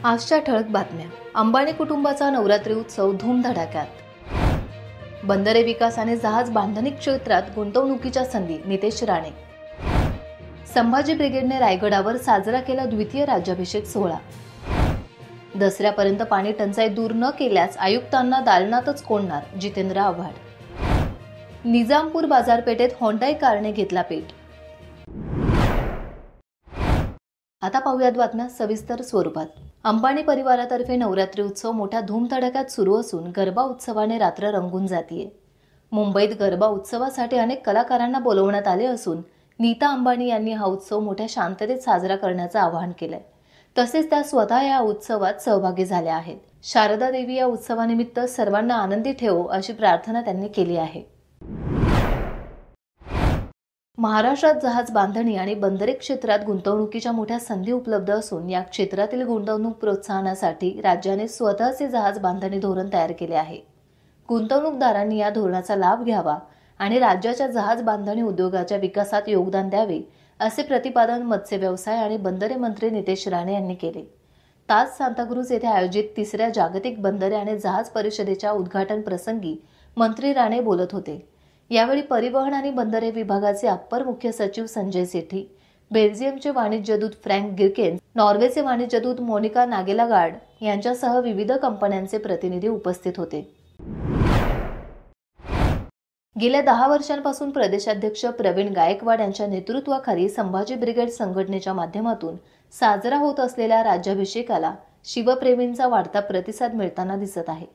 आजच्या ठळक बातम्या. अंबानी कुटुंबाचा नवरात्री उत्सव धूमधडाक्यात. बंदरे विकास आणि जहाज बांधणी क्षेत्रात गुंतवणुकीच्या संधी. नितेश राणे. संभाजी ब्रिगेडने रायगडावर साजरा केला द्वितीय राज्याभिषेक सोहळा. दसऱ्यापर्यंत पाणी टंचाई दूर न केल्यास आयुक्तांना दालनातच कोंडणार. जितेंद्र आव्हाड. निजामपूर बाजारपेठेत होंडाई कारने घेतला पेट. आता पाहूयात बातम्या सविस्तर स्वरूपात. अंबानी परिवारातर्फे नवरात्री उत्सव मोठ्या धूमधडाक्यात सुरू असून गरबा उत्सवाने रात्र रंगून जातीये. मुंबईत गरबा उत्सवासाठी अनेक कलाकारांना बोलवण्यात आले असून नीता अंबानी यांनी हा उत्सव मोठ्या शांततेत साजरा करण्याचं आवाहन केलंय. तसेच त्या स्वतः या उत्सवात सहभागी झाल्या आहेत. शारदा देवी या उत्सवानिमित्त सर्वांना आनंदी ठेवो अशी प्रार्थना त्यांनी केली आहे. महाराष्ट्रात जहाज बांधणी आणि बंदरे क्षेत्रात गुंतवणुकीच्या मोठ्या संधी उपलब्ध असून या क्षेत्रातील गुंतवणूक प्रोत्साहनासाठी राज्याने स्वतःचे जहाज बांधणी धोरण तयार केले आहे. गुंतवणूकदारांनी या धोरणाचा लाभ घ्यावा आणि राज्याच्या जहाज बांधणी उद्योगाच्या विकासात योगदान द्यावे असे प्रतिपादन मत्स्य व्यवसाय आणि बंदरे मंत्री नितेश राणे यांनी केले. ताज सांताक्रूज येथे आयोजित 3ऱ्या जागतिक बंदरे आणि जहाज परिषदेच्या उद्घाटन प्रसंगी मंत्री राणे बोलत होते. यावेळी परिवहन आणि बंदरे विभागाचे अप्पर मुख्य सचिव संजय सेठी, बेल्जियमचे वाणिज्यदूत फ्रँक गिरकेन्स, नॉर्वेचे वाणिज्यदूत मोनिका नागेलागार्ड यांच्यासह विविध कंपन्यांचे प्रतिनिधी उपस्थित होते. गेल्या 10 वर्षांपासून प्रदेशाध्यक्ष प्रवीण गायकवाड यांच्या नेतृत्वाखाली संभाजी ब्रिगेड संघटनेच्या माध्यमातून साजरा होत असलेल्या राज्याभिषेकाला शिवप्रेमींचा वाढता प्रतिसाद मिळताना दिसत आहे.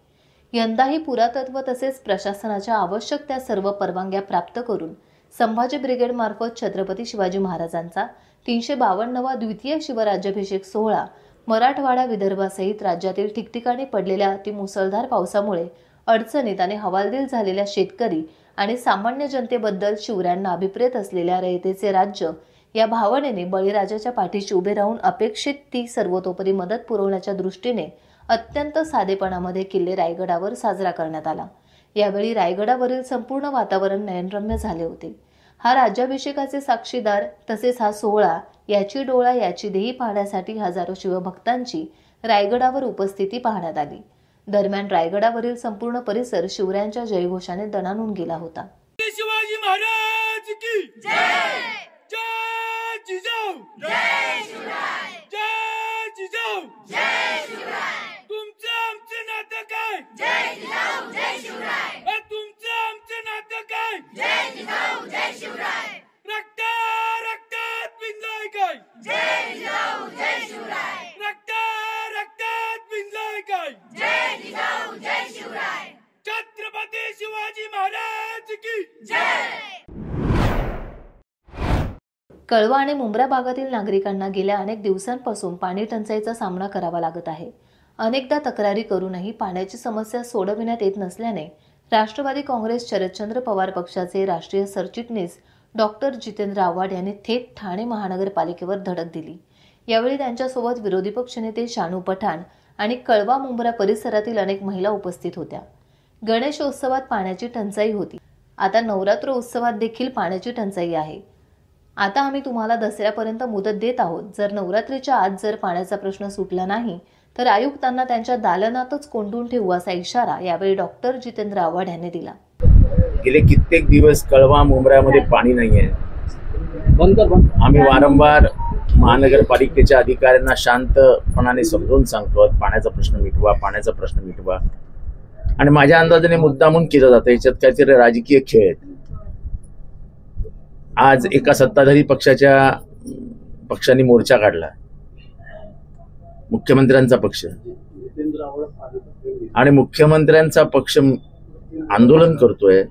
यंदाही पुरातत्व तसेच प्रशासनाच्या आवश्यक त्या सर्व परवानग्या प्राप्त करून संभाजी ब्रिगेड मार्फत छत्रपती शिवाजी महाराजांचा 352वा द्वितीय शिवराज्याभिषेक सोहळा मराठवाडा विदर्भासहित राज्यातील ठिकठिकाणी पडलेल्या अतिमुसळधार पावसामुळे अडचणीत आणि हवालदिल झालेल्या शेतकरी आणि सामान्य जनतेबद्दल शिवरायांना अभिप्रेत असलेल्या रयतेचे राज्य या भावनेने बळीराजाच्या पाठीशी उभे राहून अपेक्षित ती सर्वतोपरी मदत पुरवण्याच्या दृष्टीने अत्यंत साधेपणामध्ये किल्ले रायगडावर साजरा करण्यात आला. यावेळी रायगडावरील संपूर्ण वातावरण नयनरम्य झाले होते. हा राज्याभिषेकाचे साक्षीदार तसेच हा सोहळा याची डोळा याची देही पाहण्यासाठी हजारो शिवभक्तांची रायगडावर उपस्थिती पाहण्यात आली. दरम्यान रायगडावरील संपूर्ण परिसर शिवरायांच्या जयघोषाने दणाणून गेला होता. शिवाजी महाराज की जय. जय जिजाऊ. जय शिवराय. जय जिजाऊ. जय शिवराय. तुमचं आमचं नातं काय? जय जिजाऊ जय शिवराय. तुमचं आमचं नातं काय? जय जिजाऊ जय शिवराय. रक्तात भिनलाय काय? जय जिजाऊ जय शिवराय. रक्तात भिनलाय काय? जय जिजाऊ जय शिवराय. छत्रपती शिवाजी महाराज की जय. कळवा आणि मुंब्रा भागातील नागरिकांना गेल्या अनेक दिवसांपासून पाणी टंचाईचा सामना करावा लागत आहे. अनेकदा तक्रारी करूनही पाण्याची समस्या सोडविण्यात येत नसल्याने राष्ट्रवादी काँग्रेस शरदचंद्र पवार पक्षाचे राष्ट्रीय सरचिटणीस डॉक्टर जितेंद्र आव्हाड यांनी थेट ठाणे महानगरपालिकेवर धडक दिली. यावेळी त्यांच्यासोबत विरोधी पक्षनेते शानू पठाण आणि कळवा मुंब्रा परिसरातील अनेक महिला उपस्थित होत्या. गणेशोत्सवात पाण्याची टंचाई होती. आता नवरात्र उत्सवात देखील पाण्याची टंचाई आहे. आता आम्ही तुम्हाला दसऱ्यापर्यंत मुदत देत आहोत. जर नवरात्रीच्या आत जर पाण्याचा प्रश्न सुटला नाही तर आयुक्तांना त्यांच्या दालनातच कोंडून ठेवू असा इशारा यावेळी डॉक्टर जितेंद्र आव्हाड यांनी दिला. गेले कित्येक दिवस कळवा मुंब्र्यामध्ये पाणी नाहीये. आम्ही वारंवार महानगरपालिकेच्या अधिकाऱ्यांना शांतपणाने समजून सांगतो पाण्याचा प्रश्न मिटवा, पाण्याचा प्रश्न मिटवा. आणि माझ्या अंदाजाने मुद्दामून केलं जातं. याच्यात काहीतरी राजकीय खेळ आहेत. आज एका सत्ताधारी पक्षाने मोर्चा काढला, मुख्यमंत्र्यांचा पक्ष, आणि मुख्यमंत्र्यांचा पक्ष आंदोलन करतोय.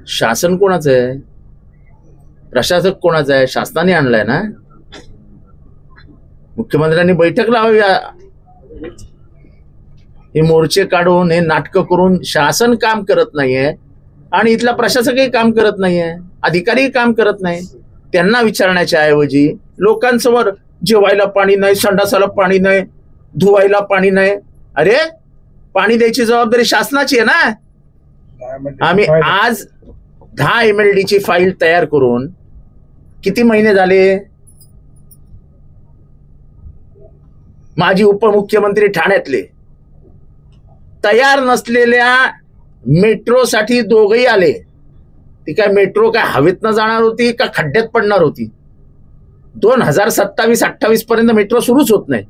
शासन कोणाचं आहे? प्रशासक कोणाचं आहे? शासनाने आणलाय ना. मुख्यमंत्र्यांनी बैठक लावावी. हे मोर्चे काढून हे नाटकं करून शासन काम करत नाहीये आणि इथला प्रशासकही काम करत नाहीये, अधिकारीही काम करत नाही. त्यांना विचारण्याच्या ऐवजी लोकांसमोर जेवायला पाणी नाही, संडासाला पाणी नाही, धुवायला पाणी नाही. अरे पाणी द्यायची जबाबदारी शासनाची आहे ना. आम्ही आज 10 MLD ची फाईल तयार करून किती महिने झाले? माजी उपमुख्यमंत्री ठाण्यातले, तयार नसलेल्या मेट्रोसाठी दोघही आले. ती काय मेट्रो काय हवेतनं जाणार होती का खड्ड्यात पडणार होती? 2027-28 पर्यंत मेट्रो सुरूच होत नाही.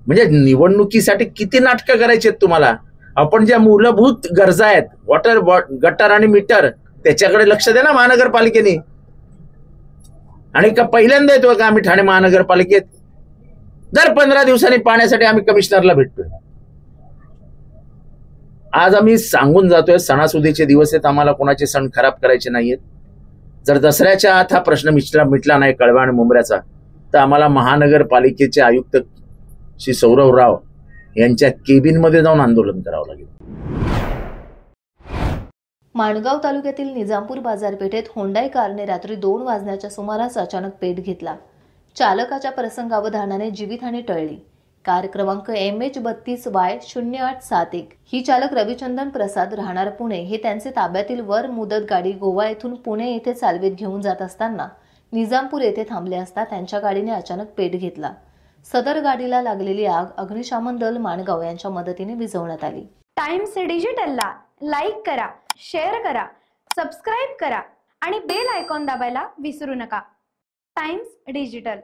म्हणजे निवडणुकीसाठी किती नाटकं करायची आहेत तुम्हाला? आपण ज्या मूलभूत गरजा आहेत, वॉटर, गटर आणि मीटर, त्याच्याकडे लक्ष द्या ना महानगरपालिकेने. आणि का पहिल्यांदा येतोय का आम्ही ठाणे महानगरपालिकेत? दर 15 दिवसांनी पाण्यासाठी आम्ही कमिशनरला भेटतोय. आज आम्ही सांगून जातोय, सणासुदीचे दिवस आहेत, आम्हाला कोणाचे सण खराब करायचे नाहीयेत. जर दसऱ्याच्या आत हा प्रश्न मिटला नाही कळवा आणि मुंबऱ्याचा, तर आम्हाला महानगरपालिकेचे आयुक्त श्री सौरव राव यांच्या केबिनमध्ये जाऊन आंदोलन करावं लागेल. माणगाव तालुक्यातील निजामपूर बाजारपेठेत होंडाई कारने रात्री 2 वाजण्याच्या सुमारास अचानक पेट घेतला. चालकाच्या प्रसंगावधानाने जीवितहानी टळली. कार क्रमांक MH32Y0871 ही चालक रविचंदन प्रसाद राहणार पुणे हे त्यांचे ताब्यातील वर मुदत गाडी गोवा येथून पुणे येथे चालवीत घेऊन जात असताना निजामपूर येथे थांबले असता त्यांच्या गाडीने अचानक पेट घेतला. सदर गाडीला लागलेली आग अग्निशमन दल माणगाव यांच्या मदतीने विझवण्यात आली. टाइम्स डिजिटलला लाईक करा, शेअर करा, सबस्क्राईब करा आणि बेल आयकॉन दाबायला विसरू नका. Times digital.